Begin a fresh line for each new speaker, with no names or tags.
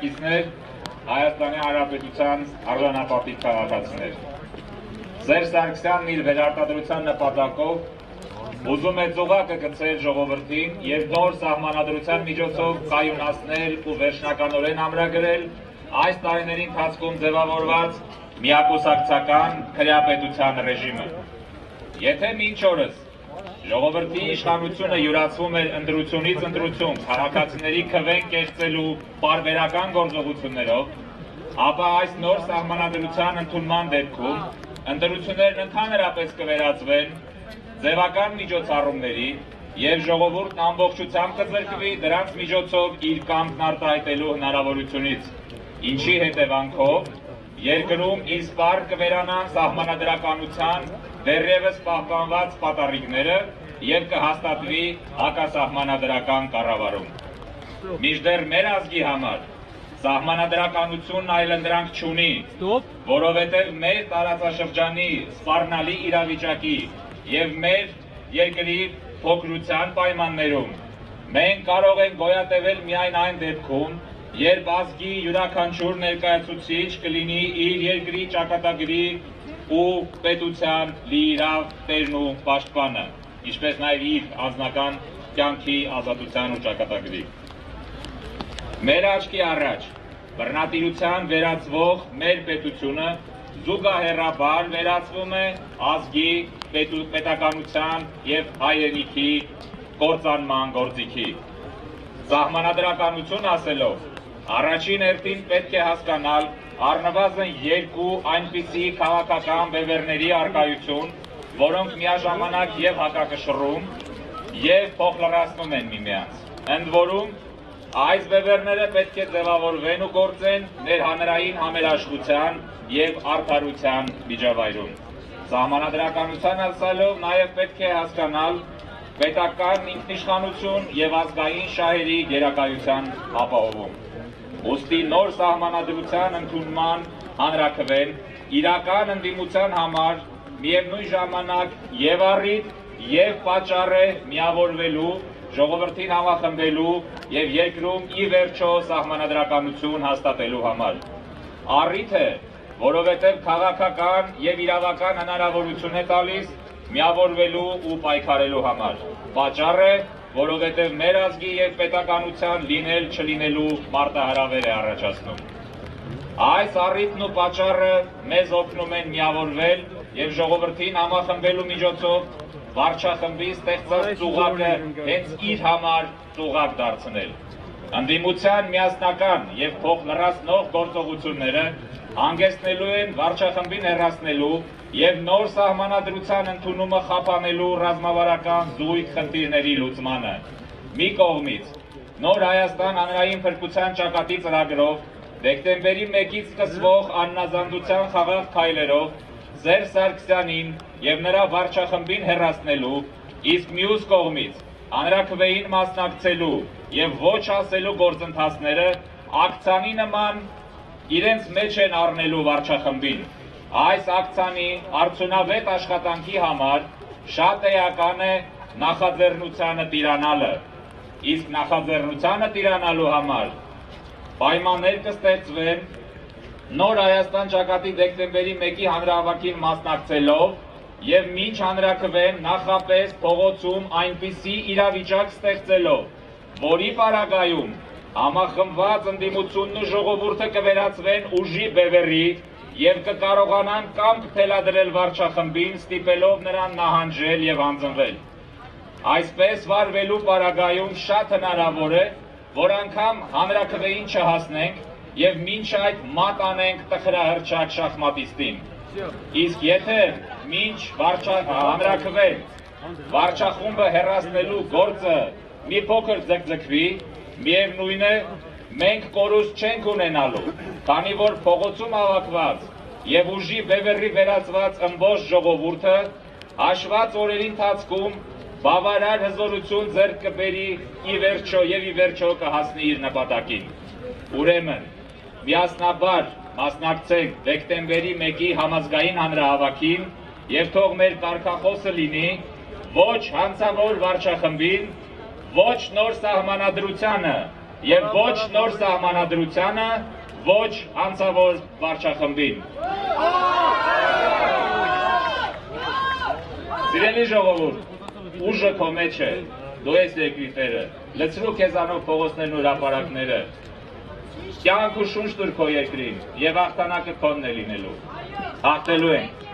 բնակիչներ, Հայաստանի Հանրապետության արձանապատիկ քաղաքացիներ։ Սերժ Սարգսյանն իր վերարտադրության նպատակով ուզում է ծուղակը գցել ժողովրդին և նոր սահմանադրության միջոցով կայունացնել ու վերջնականորեն ամրագրել այս տարիների ընթացքում ձևավորված միակուսակցական քրեապետության ռեժիմը։ Եթե մինչ օրս ժողովրդի իշխանությունը յուրացվում էր ընտրությունից ընտրություն քաղաքացիների քվեն կեղծելու պարբերական գործողություններով, ապա այս նոր սահմանադրության ընդունման դեպքում ընտրություններն ընդհանրապես կվերածվեն ձևական միջոցառումների և ժողովուրդն ամբողջությամբ կձգտվի դրանց միջոցով իր կամքն արտահայտելու հնարավորությունից, ինչի հետևանքով երկրում իսպառ կվերանան սահմանադրականության դեռևս պահպանված պատառիկները և կհաստատվի հակասահմանադրական կառավարում։ Մինչդեռ մեր ազգի համար սահմանադրականությունն այլընտրանք չունի, որովհետև մեր տարածաշրջանի սպառնալի իրավիճակի և մեր երկրի փոքրության պայմաններում մենք կարող ենք գոյատևել միայն այն դեպքում, երբ ազգի յուրաքանչյուր ներկայացուցիչ կլինի իր երկրի ճակատագրի ու պետության լիիրավ տերն ու պաշտպանը, ինչպես նաև իր անձնական կյանքի ազատության ու ճակատագրի։ Մեր աչքի առաջ բռնատիրության վերածվող մեր պետությունը զուգահեռաբար վերածվում է ազգի, պետականության և հայրենիքի կործանման գործիքի։ Սահմանադրականություն ասելով, առաջին հերթին պետք է հասկանալ առնվազն երկու այնպիսի քաղաքական բևեռների առկայություն, որոնք միաժամանակ և հակակշռում և փոխլրացնում են միմյանց։ Ընդ որում, այս բևեռները պետք է ձևավորվեն ու գործեն ներհանրային համերաշխության և արդարության միջավայրում։ Սահմանադրականության ասելով նաև պետք է հասկանալ պետական ինքնիշխանություն և ազգային շահերի գերակայության ապահովում։ Ուստի նոր սահմանադրության ընդունման հանրաքվեն իրական ընդդիմության համար միևնույն ժամանակ և առիթ և պատճառ է միավորվելու, ժողովրդին համախմբելու և երկրում ի վերջո սահմանադրականություն հաստատելու համար։ Առիթ է, որովհետև քաղաքական և իրավական հնարավորություն է տալիս միավորվելու ու պայքարելու համար։ Պատճառ է, որովհետև մեր ազգի և պետականության լինել չլինելու մարտահրավեր է առաջացնում։ Այս առիթն ու պատճառը մեզ օգնում են միավորվել և ժողովրդին համախմբելու միջոցով վարչախմբի ստեղծած ծուղակը հենց իր համար ծուղակ դարձնել։ Ընդդիմության միասնական և փոխլրացնող գործողությունները հանգեցնելու են վարչախմբին հեռացնելու և նոր սահմանադրության ընդունումը խափանելու ռազմավարական զույգ խնդիրների լուծմանը։ Մի կողմից Նոր Հայաստան հանրային փրկության ճակատի ծրագրով դեկտեմբերի 1-ից սկսվող աննազանդության խաղաղ քայլերով Սերժ Սարգսյանին և նրա վարչախմբին հեռացնելու, իսկ մյուս կողմից հանրաքվեին մասնակցելու և ոչ ասելու գործընթացները ակցանի նման իրենց մեջ են առնելու վարչախմբին։ Այս ակցանի արդյունավետ աշխատանքի համար շատ էական է նախաձեռնությանը տիրանալը, իսկ նախաձեռնությանը տիրանալու համար պայմաններ կստեղծվեն Նոր Հայաստան ճակատի դեկտեմբերի 1-ի հանրահավաքին մասնակցելով և մինչ հանրաքվեն նախապես փողոցում այնպիսի իրավիճակ ստեղծելով, որի պարագայում համախմբված ընդդիմությունն ու ժողովուրդը կվերածվեն ուժի բևեռի և կկարողանան կամք թելադրել վարչախմբին, ստիպելով նրան նահանջել և հանձնվել։ Այսպես վարվելու պարագայում շատ հնարավոր է, որ անգամ հանրաքվեին չհասնենք և մինչ այդ մատ անենք տխրահռչակ շախմատիստին։ Իսկ եթե մինչ հանրաքվեն վարչախումբը հեռացնելու գործը մի փոքր ձգձգվի, միևնույն է, մենք կորուստ չենք ունենալու, քանի որ փողոցում հավաքված և ուժի բևեռի վերածված ըմբոստ ժողովուրդը հաշված օրերի ընթացքում բավարար հզորություն ձեռք կբերի և ի վերջո կհասնի իր նպատակին։ Ուրեմն, միասնաբար մասնակցենք դեկտեմբերի 1-ի համազգային հանրահավաքին և թող մեր կարգախոսը լինի ոչ հանցավոր վարչախմբին, ոչ նոր սահմանադրությանը, եւ ոչ նոր սահմանադրությանը, ոչ անձավոր վարչախմբին։ Սիրելի ժողովուրդ, ուժը քո մեջ է, դու ես երկրի տերը, լցրու քեզանով փողոցներն ու հրապարակները, կյանք ու շունչ տուր քո երկրին եւ հաղթանակը քոնն է լինելու։ Հաղթելու ենք։